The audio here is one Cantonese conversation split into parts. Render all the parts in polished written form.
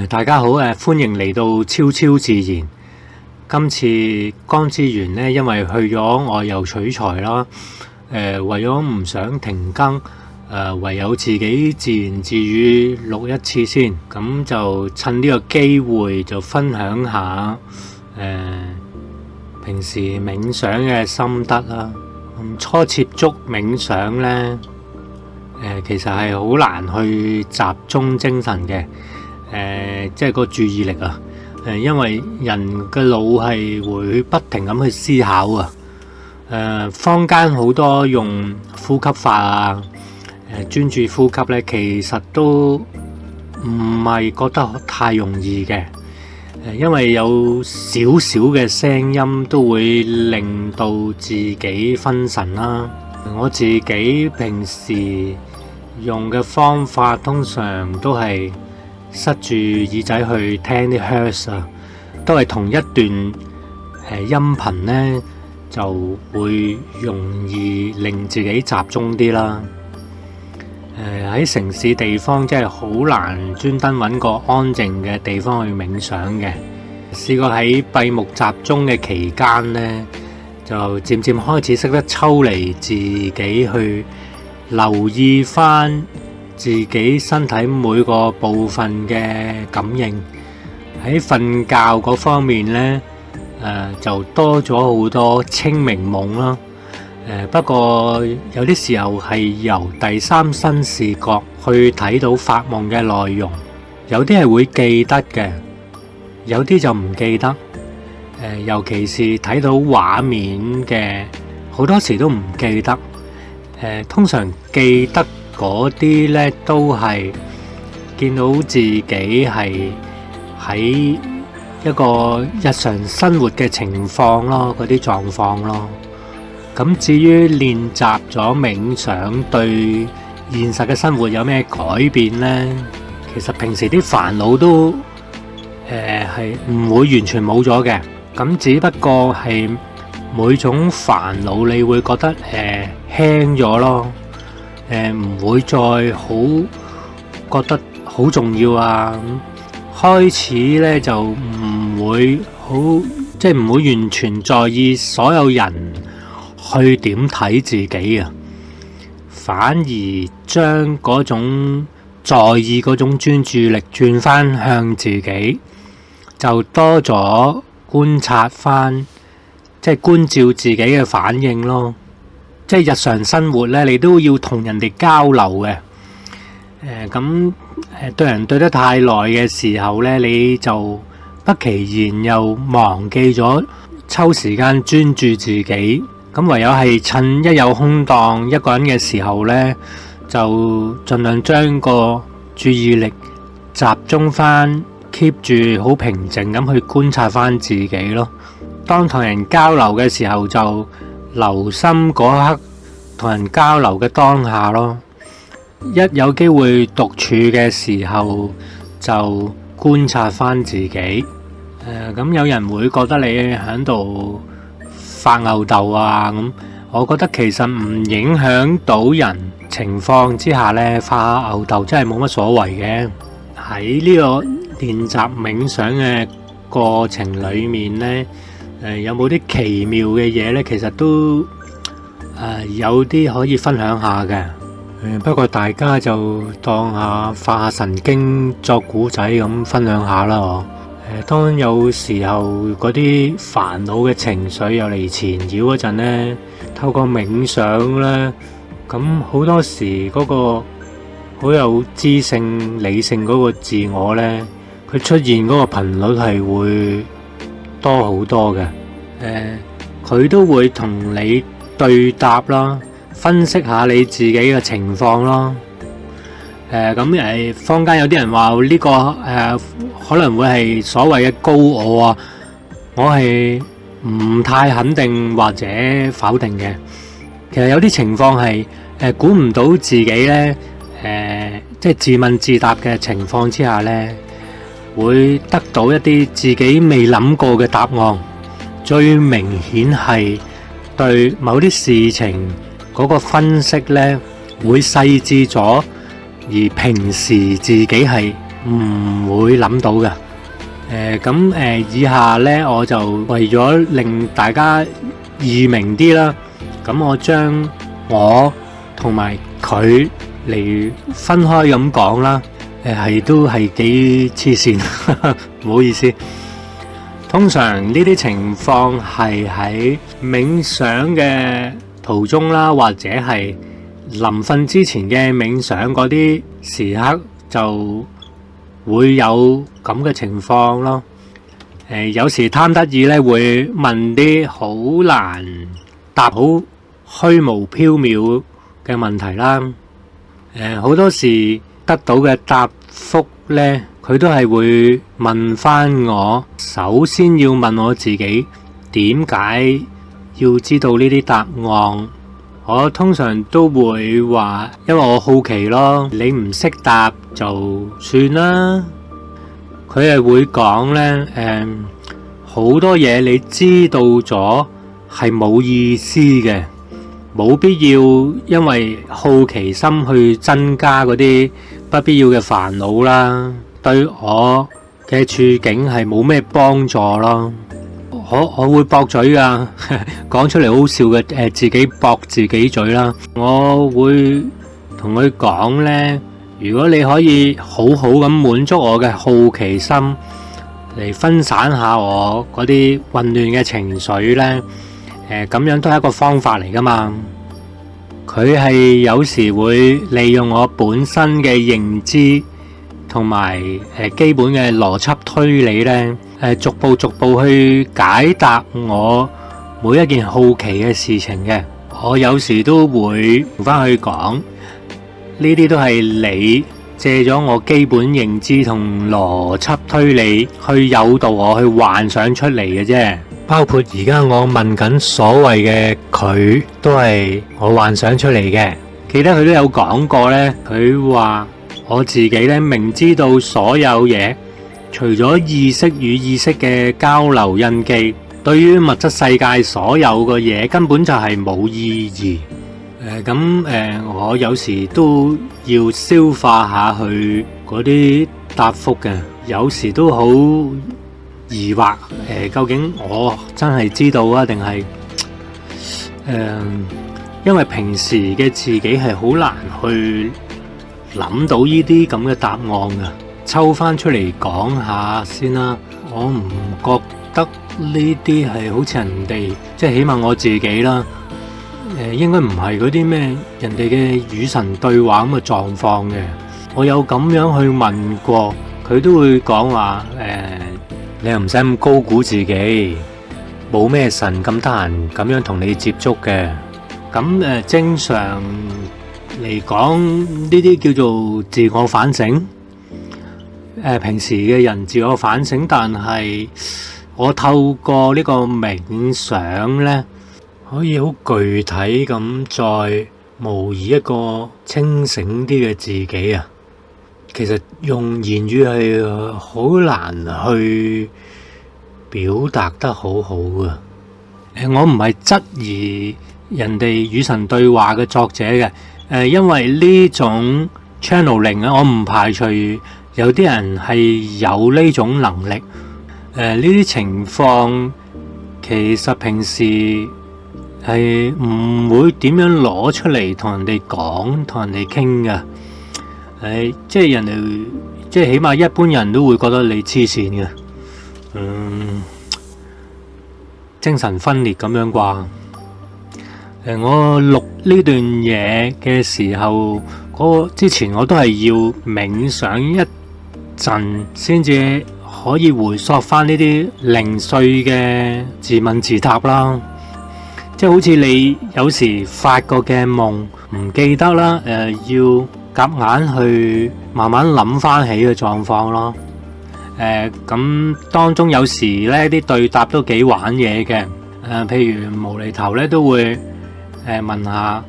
大家好，歡迎嚟到超超自然。今次江之源呢，因為去咗外遊取材啦，為咗唔想停更，唯有自己自言自語錄一次先。咁就趁呢個機會就分享下，平時冥想嘅心得啦。初接觸冥想呢，其實係好難去集中精神嘅。即係個注意力啊！因為人嘅腦係會不停咁去思考啊。坊間好多用呼吸法啊，專注呼吸呢，其實都唔係覺得太容易嘅。因為有少少嘅聲音都會令到自己分神啦。我自己平時用嘅方法通常都係塞住耳仔去聽啲 hertz 啊，都係同一段音頻呢，就會容易令自己集中啲啦。喺城市地方真係好難專登揾個安靜嘅地方去冥想嘅。試過喺閉目集中嘅期間呢，就漸漸開始識得抽離自己去留意返自己身體每個部分嘅感應。喺瞓覺嗰方面呢，就多咗好多清明夢啦。不過有啲時候係由第三身視覺去睇到發夢嘅內容，有啲係會記得嘅，有啲就唔記得。尤其是睇到畫面嘅，好多時都唔記得。通常記得嗰啲呢，都係見到自己係喺一個日常生活嘅情況咯，嗰啲狀況咯。咁至於練習咗冥想對現實嘅生活有咩改變呢？其實平時啲煩惱都係唔會完全冇咗嘅。咁只不過係每種煩惱你會覺得輕咗咯。唔會再好覺得好重要啊。開始呢就唔會好，即係唔會完全在意所有人去點睇自己啊，反而將嗰種在意嗰種專注力轉翻向自己，就多咗觀察翻，即係觀照自己嘅反應咯。即係日常生活呢，你都要同人哋交流嘅。咁對人對得太耐嘅時候呢，你就不其然又忘記咗抽時間專注自己。咁唯有係趁一有空檔一個人嘅時候呢，就盡量將個注意力集中翻 ，keep 住好平靜咁去觀察翻自己咯。當同人交流嘅時候，就留心嗰刻同人交流嘅當下咯。一有機會獨處嘅時候，就觀察翻自己。咁有人會覺得你喺度發吽逗啊，咁我覺得其實唔影響到人情況之下呢，發吽逗真係冇乜所謂嘅。喺呢個練習冥想嘅過程裏面呢，有冇啲奇妙嘅嘢呢？其實都有啲可以分享下嘅。不過大家就當下發下神經作古仔咁分享下啦。當有時候嗰啲煩惱嘅情緒又嚟纏繞嗰陣呢，透過冥想呢，咁好多時嗰個好有知性理性嗰個自我呢，佢出現嗰個頻率係會多好多嘅。佢都會同你對答啦，分析下你自己嘅情況咯。咁坊間有啲人話呢個可能會係所謂嘅高我啊，我係唔太肯定或者否定嘅。其實有啲情況係估唔到自己呢，即係自問自答嘅情況之下呢，會得到一啲自己未諗過嘅答案。最明顯係對某啲事情嗰個分析呢，會細緻咗。而平時自己係唔會諗到嘅。以下呢，我就為咗令大家易明啲啦，咁我將我同埋佢嚟分開咁講啦。都係幾黐線，唔好意思。通常呢啲情況係喺冥想嘅途中啦，或者係臨瞓之前嘅冥想嗰啲時刻就會有咁嘅情況咯。有時貪得意咧，會問啲好難答、好虛無縹緲嘅問題啦。好多時得到嘅答覆呢，佢都係會問翻我。首先要問我自己，點解要知道呢啲答案？我通常都會話，因為我好奇咯。你唔識答就算啦。佢係會講呢，好多嘢你知道咗係冇意思嘅，冇必要因為好奇心去增加嗰啲不必要嘅煩惱啦，對我嘅處境係冇咩幫助咯。我會駁嘴噶，講出嚟好笑嘅，自己駁自己嘴啦。我會同佢講呢，如果你可以好好咁滿足我嘅好奇心，嚟分散下我嗰啲混亂嘅情緒呢，咁樣都係一個方法嚟噶嘛。佢係有時會利用我本身嘅認知同埋基本嘅邏輯推理呢，逐步去解答我每一件好奇嘅事情嘅。我有時都會翻去講，呢啲都係你借咗我基本認知同邏輯推理去誘導我去幻想出嚟嘅啫。包括而家我問緊所謂嘅佢，都係我幻想出嚟嘅。記得佢都有講過呢，佢話我自己呢，明知道所有嘢除咗意識與意識嘅交流印記，對於物質世界所有嘅嘢根本就係冇意義。我有時都要消化下去嗰啲答覆嘅，有時都好疑惑，究竟我真係知道啊，定係因為平時嘅自己係好難去諗到呢啲咁嘅答案噶，抽翻出嚟講下先啦。我唔覺得呢啲係好似人哋，即係起碼我自己啦，應該唔係嗰啲咩人哋嘅與神對話咁嘅狀況嘅。我有咁樣去問過，佢都會講話，你又唔使咁高估自己，冇咩神咁得閒咁樣同你接觸嘅。咁正常嚟講，呢啲叫做自我反省。平時嘅人自我反省，但係我透過呢個冥想呢，可以好具體咁再模擬一個清醒啲嘅自己啊。其實用言語係好難去表達得好好嘅。我唔係質疑人哋與神對話嘅作者嘅，因為呢種 channeling 我唔排除有啲人係有呢種能力。呢啲情況其實平時係唔會點樣攞出嚟同人哋講、同人哋傾㗎。即係人哋，即係起碼一般人都會覺得你黐線嘅，精神分裂咁樣啩。我錄呢段嘢嘅時候，之前我都係要冥想一陣，先至可以回溯翻呢啲零碎嘅自問自答啦。即係好似你有時發過嘅夢唔記得啦，要夾硬去慢慢諗翻起嘅狀況咯。咁當中有時呢啲對答都幾玩嘢嘅。譬如無厘頭呢都會問下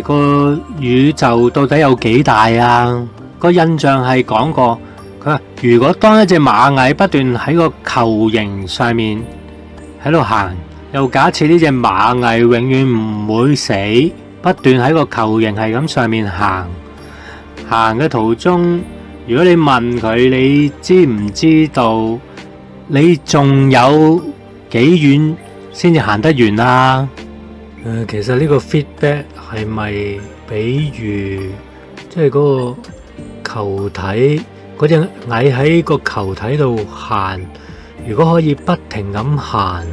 個宇宙到底有幾大啊？個印象係講過，佢話如果當一隻螞蟻不斷喺個球形上面喺度行，又假設呢隻螞蟻永遠唔會死，不斷喺個球形係咁上面行嘅途中，如果你問佢，你知唔知道你仲有幾遠先至行得完啊？其實呢個 feedback 係咪比喻即係嗰個球體嗰隻蟻喺個球體度行，如果可以不停咁行，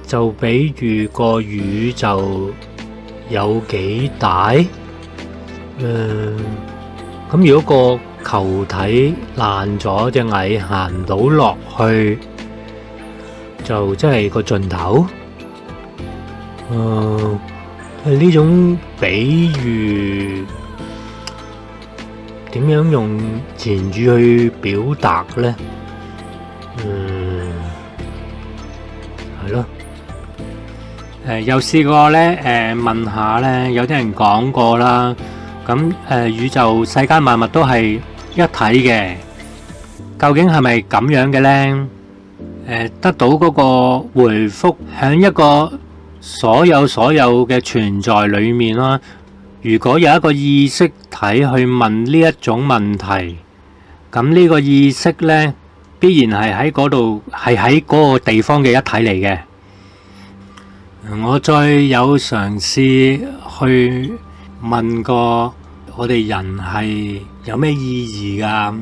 就比喻個宇宙有幾大？咁如果個球體爛咗，隻蟻行唔到落去，就真係個盡頭。呢種比喻點樣用言語去表達呢？係咯。有試過咧，問下咧，有啲人講過啦。咁宇宙世間萬物都係一體嘅，究竟係咪咁樣嘅呢？得到嗰個回覆喺一個所有嘅存在裏面啦。如果有一個意識體去問呢一種問題，咁呢個意識呢，必然係喺嗰度，係喺嗰個地方嘅一體嚟嘅。我再有嘗試去問過我哋人係有咩意義㗎？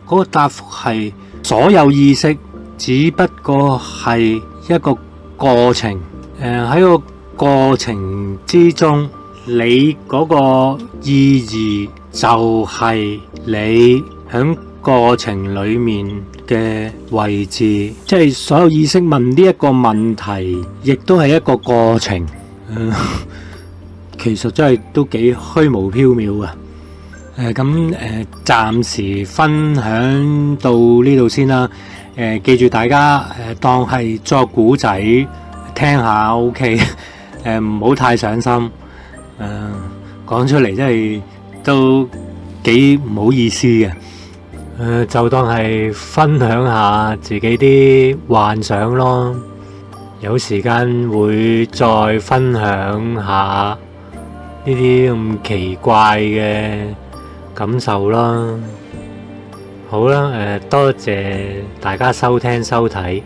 嗰個答覆係所有意識只不過係一個過程。喺個過程之中，你嗰個意義就係你喺過程裏面嘅位置，即係所有意識問呢一個問題，亦都係一個過程。其實真係都幾虛無縹緲啊！暫時分享到呢度先啦。記住大家當係作古仔聽下 OK， 唔好太上心。講出嚟真係都幾唔好意思嘅。就當係分享下自己啲幻想咯，有時間會再分享下呢啲咁奇怪嘅感受啦。好啦，多謝大家收聽收睇。